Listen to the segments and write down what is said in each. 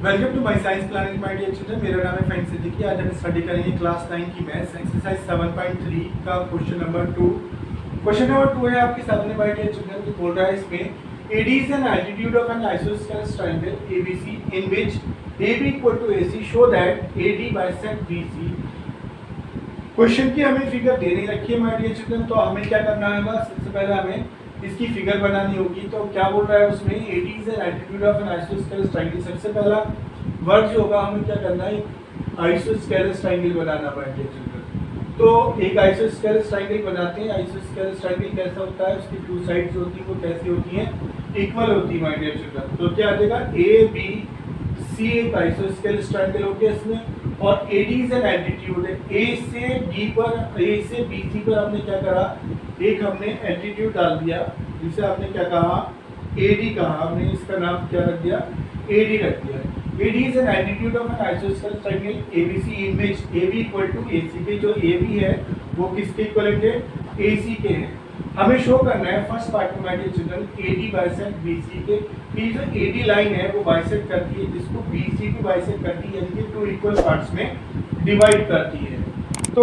Welcome to my science planning my dear children. मेरा नाम है फैंक सिद्दीकी। आज हम स्टडी करेंगे क्लास 9 की मैथ्स एक्सरसाइज 7.3 का क्वेश्चन नंबर 2। क्वेश्चन नंबर 2 है आपके सामने माय डियर चिल्ड्रन, जो बोल रहा है इसमें AD is an altitude of an isosceles triangle ABC in which AB equal to AC show that AD bisect BC। Question की हमें फिगर दे नहीं रखी है माय डियर चिल्ड्रन, तो हमें क्या करना है, सबसे पहले हमें इसकी फिगर बनानी होगी। तो क्या बोल रहा है उसमें, AD is an altitude of an isosceles triangle। सबसे पहला वर्ड जो होगा, हमें क्या करना है, आइसोस्केलेस ट्रायंगल बनाना पड़ेगा चिल्ड्रन। तो एक आइसोस्केलेस ट्रायंगल बनाते हैं। आइसोस्केलेस ट्रायंगल कैसा होता है, उसकी टू साइड्स होती हैं, वो कैसी होती हैं, इक्वल होती है माय डियर चिल्ड्रन। तो क्या आ जाएगा, ABC एक आइसोस्केलेस ट्रायंगल हो गया इसमें, और AD इज एन एल्टीट्यूड है। A से BC पर हमने क्या करा, एक हमने एल्टीट्यूड डाल दिया, जिसे आपने क्या कहा, AD कहा। हमने इसका नाम क्या रख दिया, AD रख दिया। AD is an altitude of an isosceles triangle ABC in which AB equal to AC के जो AB है वो किसके इक्वलेंट है, AC के हैं। हमें शो करना है फर्स्ट पार्ट में my children, AD bisect BC के। ये जो AD लाइन है वो बाइसेक्ट करती है, जिसको BC को बाइसेक्ट करती है, यानी कि टू इक्वल पार्ट्स में डिवाइड करती है। तो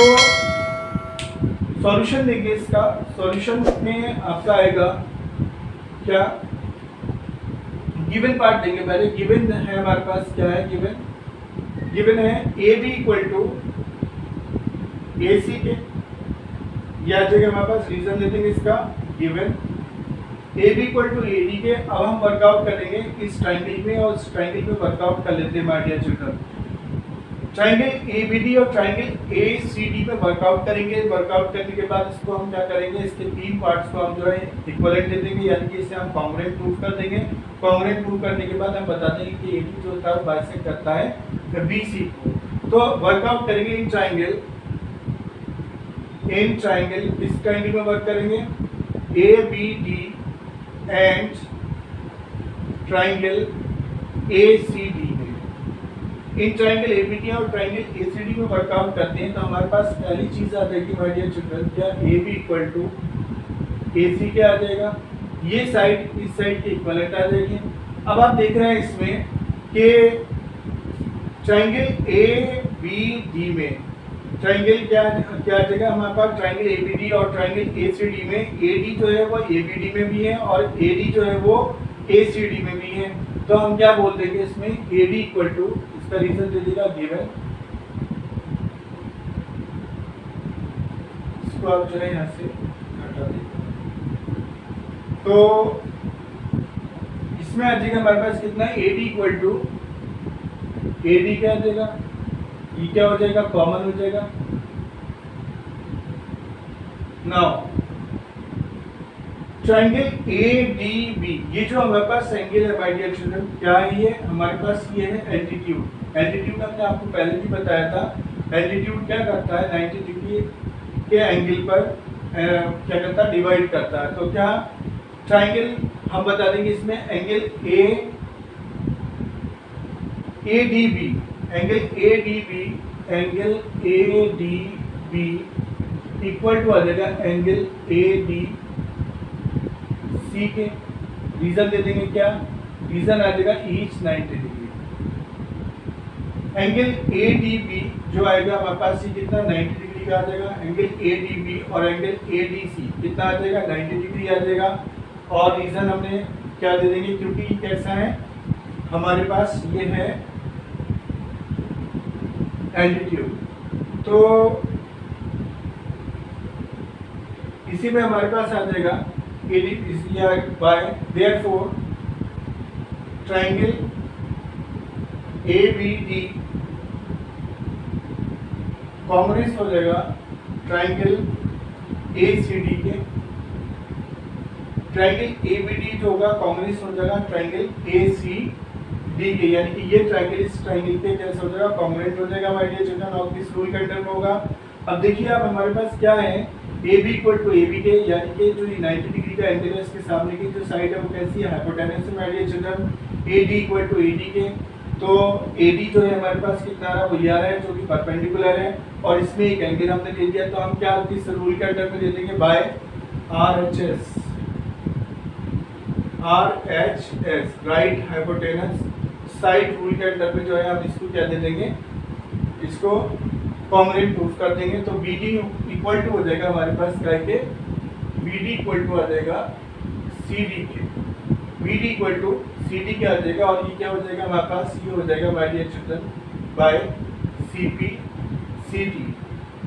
सॉल्यूशन देंगे इसका। सॉल्यूशन में आपका आएगा क्या, गिवन पार्ट देंगे पहले। गिवन है हमारे पास, क्या है गिवन है AB इक्वल टू AC के, या जगह हमारे पास रीजन दे देंगे इसका, given AB equal to AD के। अब हम वर्कआउट करेंगे इस ट्रायंगल में, और इस ट्रायंगल में वर्कआउट कर लेते हैं my dear children. Triangle ABD और ट्रायंगल ACD में वर्कआउट करेंगे। वर्कआउट करने के बाद इसको हम क्या करेंगे, इसके तीन पार्ट्स को हम जो है इक्विवेलेंट दे देंगे, यानी कि इसे हम कॉन्ग्रुएंट प्रूव कर देंगे। कॉन्ग्रुएंट प्रूव करने के बाद हम बता देंगे कि AD जो होता है बाइसेक्ट करता है BC को। तो वर्कआउट करेंगे इन ट्रायंगल किस ट्रायंगल में वर्क करेंगे, ABD एंड ट्रायंगल ACD में। इन ट्रायंगल ABD और ट्रायंगल ACD में वर्कआउट करते हैं, तो हमारे पास पहली चीज आ जाएगी माय डियर चिल्ड्रन, क्या AB इक्वल टू AC क्या आ जाएगा, ये साइड इस साइड के इक्वलेंट आ जाएगी। अब आप देख रहे हैं इसमें कि ट्रायंगल ABD में ट्रायंगल क्या आ जाएगा हमारे पास, ट्रायंगल ABD और ट्रायंगल ACD में AD जो है वो ABD में भी है और AD जो है वो ACD में भी है। तो हम क्या बोल देंगे इसमें, AD इक्वल टू, इसका रीजन दे देगा गिवन, इसको आप जो है यहाँ से हटा दें। तो इसमें आ जाएगा हमारे पास कितना, AD इक्वल टू AD क्या आ जाएगा, ये क्या हो जाएगा, कॉमन हो जाएगा। नाउ ट्रायंगल ADB, ये जो हमारे पास एंगल है माय डियर चिल्ड्रन, क्या है ये हमारे पास, ये है एल्टीट्यूड। एल्टीट्यूड हमने आपको पहले भी बताया था। एल्टीट्यूड क्या करता है, 90 डिग्री के एंगल पर क्या करता है, डिवाइड करता है। तो क्या ट्रायंगल हम बता देंगे इसमें, एंगल ADB इक्वल टू आ जाएगा एंगल ADC के। रीजन दे देंगे क्या, रीजन आ जाएगा ईच 90 डिग्री। एंगल ADB जो आएगा हमारे पास, ये कितना 90 डिग्री का आ जाएगा। एंगल ADB और एंगल ADC कितना आ जाएगा, 90 डिग्री आ जाएगा। और रीजन हमने क्या दे देंगे, क्योंकि कैसा है हमारे पास, ये है एल्टीट्यूड। तो इसी में हमारे पास आ जाएगा by therefore triangle ABD congruence हो जाएगा ट्रायंगल ACD के। ट्रायंगल ABD जो होगा कॉन्ग्रुएंस हो जाएगा ट्रायंगल ACD के, यानी कि ये ट्रायंगल इस ट्रायंगल के कैसे हो जाएगा, कॉन्ग्रुएंट हो जाएगा माय डियर चिल्ड्रन। और किस रूल के अंडर में होगा, अब देखिए अब हमारे पास क्या है, AB इक्वल टू AB के, यानी कि जो 90 डिग्री का एंगल है इसके सामने की जो साइड है वो कैसी है, हाइपोटेनस है my dear children. AD equal to AD के, तो AD जो है हमारे पास कितना आ रहा है, वो ये आ रहा है, जो कि परपेंडिकुलर है, और इसमें एक एंगल हमने ले दिया। तो हम क्या किस रूल के अंडर में दे देंगे, by RHS, right hypotenuse side rule के अंडर पे जो है हम इसको क्या दे देंगे, इसको कॉन्ग्रुएंट प्रूफ कर देंगे। तो बी डी इक्वल टू हो जाएगा हमारे पास क्या के, बी डी इक्वल टू आ जाएगा सी डी के, B D equal to C D क्या आ जाएगा, और ये क्या हो जाएगा हमारे पास, ये हो जाएगा my dear children by C P C T.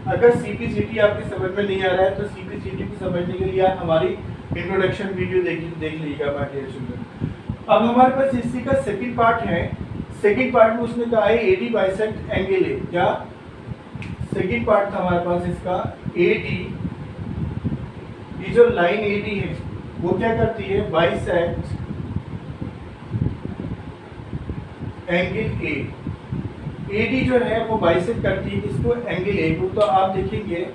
अगर सी पी सी टी आपकी समझ में नहीं आ रहा है तो सी पी सी टी को समझने के लिए आप हमारी इंट्रोडक्शन वीडियो देख लीजिएगा माय डियर चिल्ड्रन। अब हमारे पास इसी का सेकंड पार्ट है। सेकंड पार्ट में उसने कहा है एडी बाइसेक्ट एंगल ए। क्या सेकंड पार्ट था हमारे पास इसका, एडी, ये जो लाइन एडी है वो क्या करती है, बाइसेक्ट एंगल ए। एडी जो है वो बाइसेक्ट करती है इसको, एंगल ए को। तो आप देखेंगे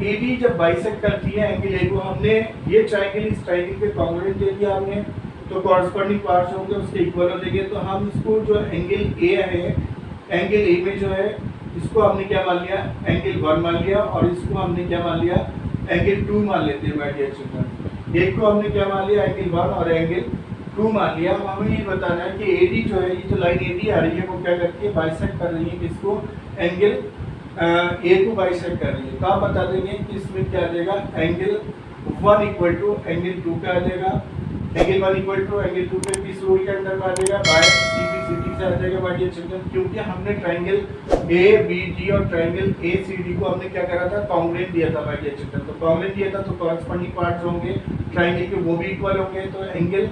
एडी जब बाइसेक्ट करती है एंगल ए को, हमने ये ट्रायंगल इस ट्रायंगल के कॉन्ग्रुएंट दे दिया हमने, तो कॉरस्पॉन्डिंग पार्ट्स होंगे उसके इक्वल हो जाएंगे। तो हम इसको जो एंगल ए है, एंगल ए में जो है इसको हमने क्या मान लिया, एंगल 1 मान लिया, और इसको हमने क्या मान लिया, एंगल 2 मान लेते हैं माय डियर चिल्ड्रन। एक को हमने क्या मान लिया, एंगल 1 और एंगल 2 मान लिया। अब हमें ये बताना है कि एडी जो है, ये जो लाइन एडी आ रही है वो क्या करती है, बाइसेक्ट कर रही है किसको, एंगल ए को बाइसेक्ट कर रही है। तो आप बता देंगे कि इसमें क्या आ जाएगा, एंगल 1 इक्वल टू एंगल 2 का आ जाएगा, एंगल 1 इक्वल टू एंगल 2 पे किस रूल के अंडर में आ जाएगा, by C P C T से आ जाएगा माय डियर चिल्ड्रन। क्योंकि हमने ट्रायंगल ए बी डी और ट्रायंगल ए सी डी को हमने क्या करा था, कॉन्ग्रुएंट दिया था माय डियर चिल्ड्रन। तो कॉन्ग्रुएंट दिया था तो कॉरस्पॉन्डिंग पार्ट्स होंगे ट्रायंगल के वो भी इक्वल होंगे। तो एंगल,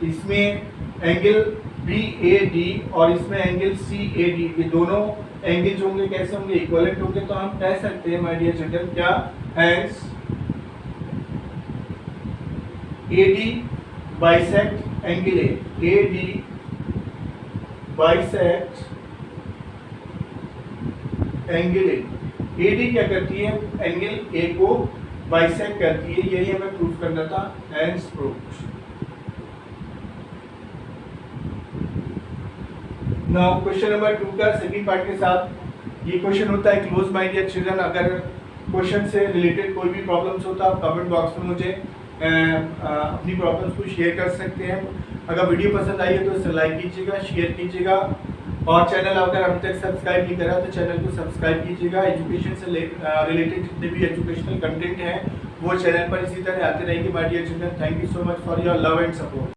इसमें एंगल बी ए डी और इसमें एंगल सी ए डी, ये दोनों एंगल्स होंगे कैसे होंगे, इक्विवेलेंट होंगे। तो हम कह सकते हैं माय डियर चिल्ड्रन क्या, hence AD bisect angle A, AD bisect angle A. AD क्या करती है, एंगल ए को बाइसेक्ट करती है, यही हमें प्रूफ करना था, hence proved. Now question number 2 का सेकंड पार्ट के साथ ये क्वेश्चन होता है क्लोज माय डियर चिल्ड्रन। अगर क्वेश्चन से रिलेटेड कोई भी प्रॉब्लम्स होता है आप कमेंट बॉक्स में मुझे अपनी प्रॉब्लम्स को शेयर कर सकते हैं। अगर वीडियो पसंद आई है तो इसे लाइक कीजिएगा, शेयर कीजिएगा, और चैनल अगर अभी तक सब्सक्राइब नहीं करा तो चैनल को सब्सक्राइब कीजिएगा। एजुकेशन से रिलेटेड जितने भी एजुकेशनल कंटेंट हैं वो चैनल पर इसी तरह आते रहेंगे my dear children. Thank you so much for your love and support.